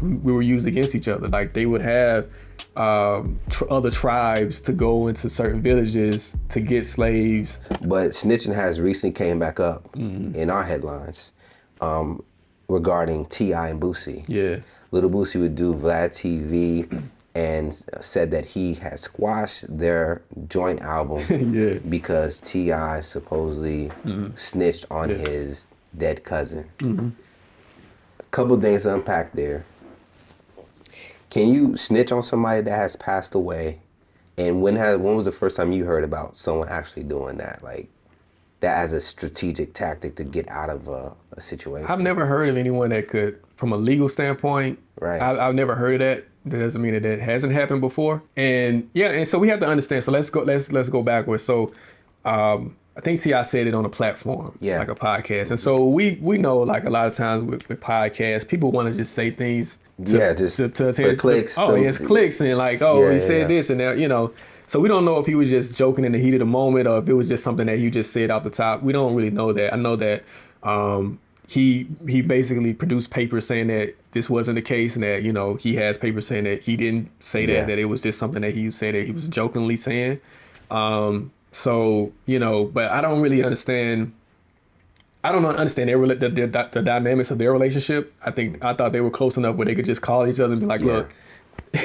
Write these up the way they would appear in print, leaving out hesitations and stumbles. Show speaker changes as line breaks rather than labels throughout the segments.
we were used against each other. Like they would have other tribes to go into certain villages to get slaves.
But snitching has recently came back up in our headlines regarding T.I. and Boosie.
Yeah.
Little Boosie would do Vlad TV and said that he had squashed their joint album because T.I. supposedly snitched on his dead cousin. A couple things to unpack there. Can you snitch on somebody that has passed away? And when was the first time you heard about someone actually doing that? Like that as a strategic tactic to get out of a situation?
I've never heard of anyone that could, from a legal standpoint,
right.
I've never heard of that. That doesn't mean that it hasn't happened before. And yeah, and so we have to understand. So let's go backwards. So I think T.I. said it on a platform, like a podcast. And so we know, like a lot of times with podcasts, people want to just say things to clicks. It's clicks and like, he said this and that, you know. So we don't know if he was just joking in the heat of the moment or if it was just something that he just said off the top. We don't really know that. I know that he basically produced papers saying that this wasn't the case and that, you know, he has papers saying that he didn't say that it was just something that he was saying that he was jokingly saying. So, you know, but I don't really understand. I don't understand the dynamics of their relationship. I thought they were close enough where they could just call each other and be like, look,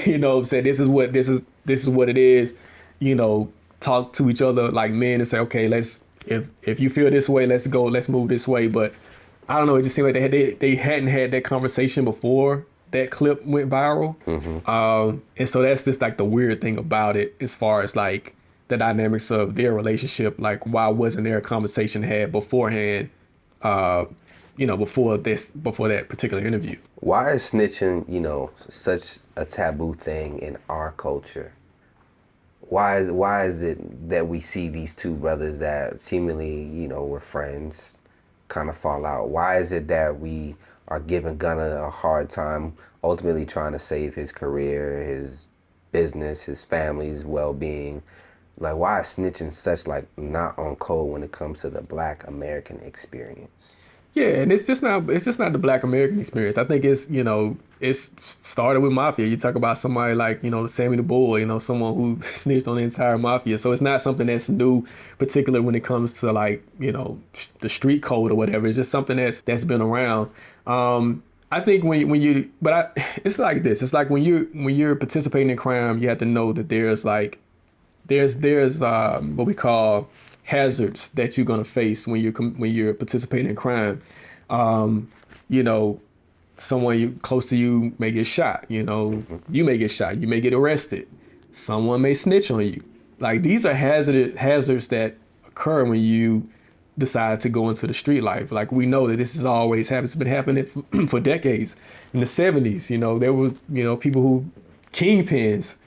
you know, say this is what it is, you know, talk to each other like men and say, okay, if you feel this way, let's move this way. But I don't know, it just seemed like they hadn't had that conversation before that clip went viral. And so that's just like the weird thing about it as far as like the dynamics of their relationship. Like, why wasn't there a conversation had beforehand, you know, before that particular interview?
Why is snitching, you know, such a taboo thing in our culture? Why is it that we see these two brothers that seemingly, you know, were friends kind of fall out? Why is it that we are giving Gunna a hard time, ultimately trying to save his career, his business, his family's well-being? Like, why is snitching such like not on code when it comes to the Black American experience?
Yeah, and it's just not the Black American experience. I think it's, you know, it's started with mafia. You talk about somebody like, you know, Sammy the Bull, you know, someone who snitched on the entire mafia. So it's not something that's new, particularly when it comes to like, you know, the street code or whatever. It's just something that's been around. I think it's like this. It's like when you're participating in crime, you have to know that there's what we call hazards that you're gonna face when you're participating in crime. You know, someone close to you may get shot. You know, you may get shot. You may get arrested. Someone may snitch on you. Like, these are hazards that occur when you decide to go into the street life. Like, we know that this has always happened. It's been happening for decades. In the 70s, you know, there were, you know, people famous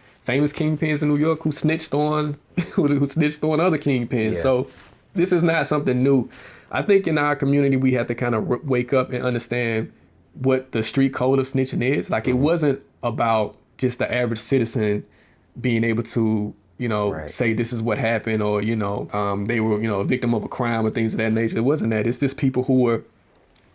kingpins in New York who snitched on other kingpins. So this is not something new. I think in our community, we have to kind of wake up and understand what the street code of snitching is. Like, it wasn't about just the average citizen being able to, you know, say this is what happened, or, you know, they were, you know, a victim of a crime or things of that nature. It wasn't that. It's just people who were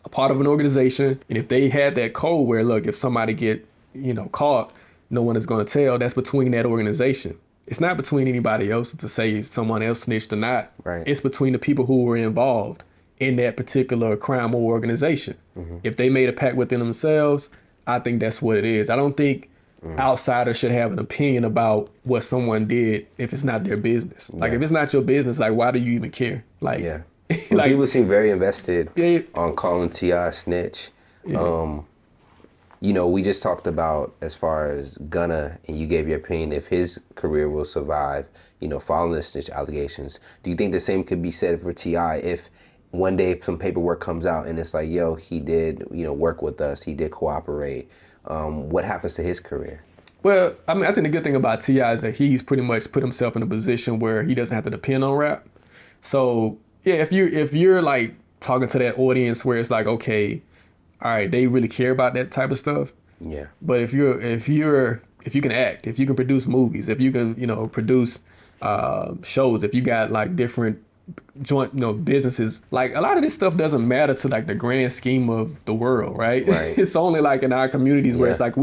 a part of an organization. And if they had that code where, look, if somebody get, you know, caught, no one is going to tell, that's between that organization. It's not between anybody else to say if someone else snitched or not. It's between the people who were involved in that particular crime or organization. If they made a pact within themselves, I think that's what it is. I don't think outsiders should have an opinion about what someone did if it's not their business. Like, if it's not your business, like, why do you even care? Like,
like, people seem very invested on calling T.I. snitch. You know, we just talked about, as far as Gunna, and you gave your opinion if his career will survive, you know, following the snitch allegations. Do you think the same could be said for T.I. if one day some paperwork comes out and it's like, yo, he did, you know, work with us, he did cooperate? What happens to his career?
Well, I mean, I think the good thing about T.I. is that he's pretty much put himself in a position where he doesn't have to depend on rap. So yeah, if you're like talking to that audience where it's like, okay, all right, they really care about that type of stuff.
Yeah.
But if you can act, if you can produce movies, if you can, you know, produce shows, if you got like different joint, businesses. Like a lot of this stuff doesn't matter to like the grand scheme of the world, right?
Right.
It's only like in our communities where
Yeah.
it's like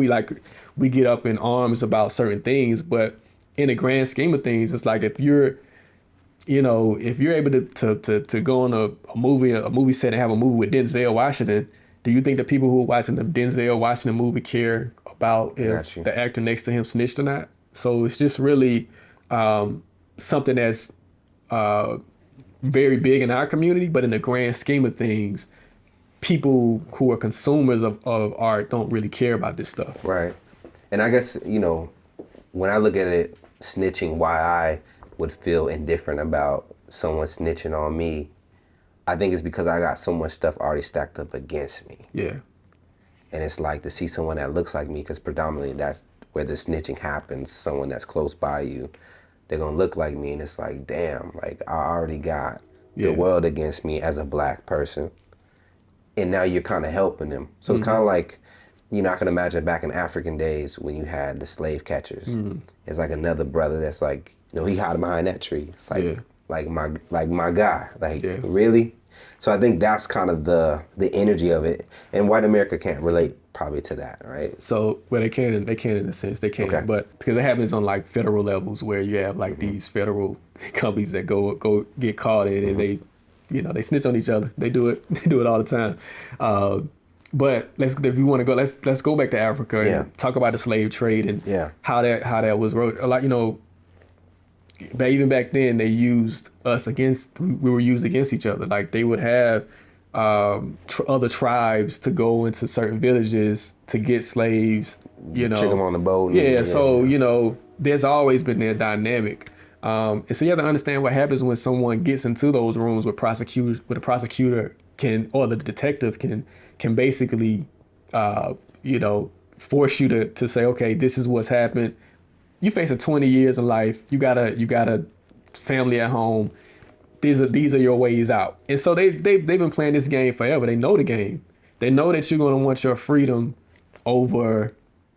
we get up in arms about certain things, but in the grand scheme of things, it's like if you're able to go on a movie set and have a movie with Denzel Washington, do you think the people who are watching the Denzel Washington movie care about if the actor next to him snitched or not? So it's just really something that's very big in our community, but in the grand scheme of things, people who are consumers of art don't really care about this stuff.
Right. And I guess, when I look at it, snitching, why I would feel indifferent about someone snitching on me, I think it's because I got so much stuff already stacked up against me.
Yeah.
And it's like to see someone that looks like me, because predominantly that's where the snitching happens, someone that's close by you, they're gonna look like me, and it's like, damn, like I already got the world against me as a black person, and now you're kind of helping them. So it's kind of like, I can imagine back in African days when you had the slave catchers. It's like another brother that's like, he hid behind that tree. It's like, like my guy, really? So I think that's kind of the energy of it, and white America can't relate probably to that, right?
So, well, they can in a sense, they can, but because it happens on like federal levels where you have like these federal companies that go get caught in and they snitch on each other. They do it all the time. But if you want to go, let's go back to Africa and talk about the slave trade and how that was wrote. A lot, but even back then they used us we were used against each other. Like they would have other tribes to go into certain villages to get slaves,
Check them on the boat.
There's always been that dynamic. And so you have to understand what happens when someone gets into those rooms with the prosecutor or the detective can basically, force you to say, okay, this is what's happened. You facing 20 years of life. You got a family at home. These are your ways out. And so they've been playing this game forever. They know the game. They know that you're going to want your freedom over,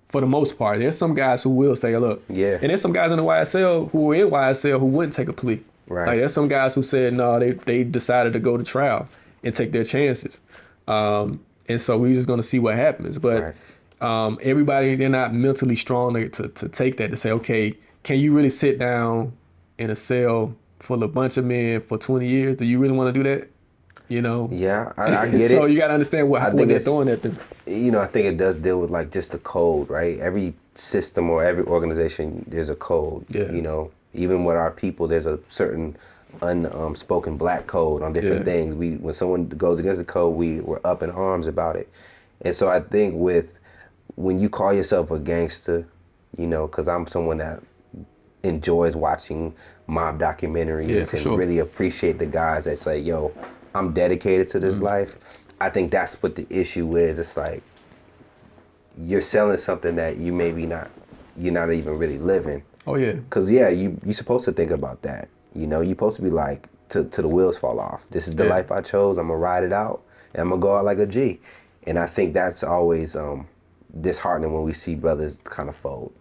for the most part. There's some guys who will say, look, and there's some guys in the YSL who were in YSL who wouldn't take a plea.
Right.
Like there's some guys who said, no, they decided to go to trial and take their chances. And so we're just going to see what happens. But everybody, they're not mentally strong to take that, to say, okay, can you really sit down in a cell full of a bunch of men for 20 years? Do you really want to do that?
Yeah, I get it.
So you got to understand what they're throwing at them.
I think it does deal with like just the code, right? Every system or every organization, there's a code. Yeah. Even with our people, there's a certain unspoken black code on different things. When someone goes against the code, we're up in arms about it. And so I think when you call yourself a gangster, because I'm someone that enjoys watching mob documentaries and really appreciate the guys that say, yo, I'm dedicated to this life. I think that's what the issue is. It's like you're selling something that you're not even really living.
Oh yeah.
Because you're supposed to think about that. You're supposed to be like, to the wheels fall off. This is the life I chose. I'm gonna ride it out, and I'm gonna go out like a G. And I think that's always disheartening when we see brothers kind of fold.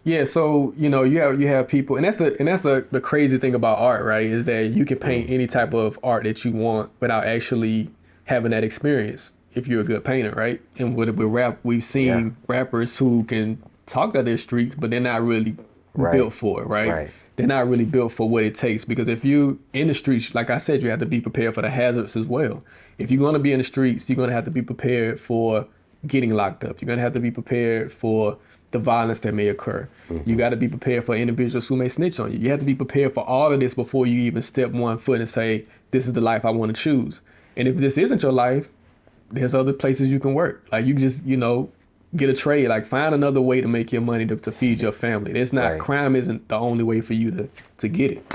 Yeah,
so you have people, and that's the crazy thing about art, right? Is that you can paint any type of art that you want without actually having that experience if you're a good painter, right? And with rap, we've seen rappers who can talk to their streets, but they're not really built for it, right? They're not really built for what it takes, because if you in the streets, like I said, you have to be prepared for the hazards as well. If you're going to be in the streets, you're going to have to be prepared for getting locked up. You're going to have to be prepared for the violence that may occur. You got to be prepared for individuals who may snitch on you. You have to be prepared for all of this before you even step one foot and say, this is the life I want to choose. And if this isn't your life, there's other places you can work. Like you just, get a trade, like find another way to make your money to feed your family. It's not, crime isn't the only way for you to get it.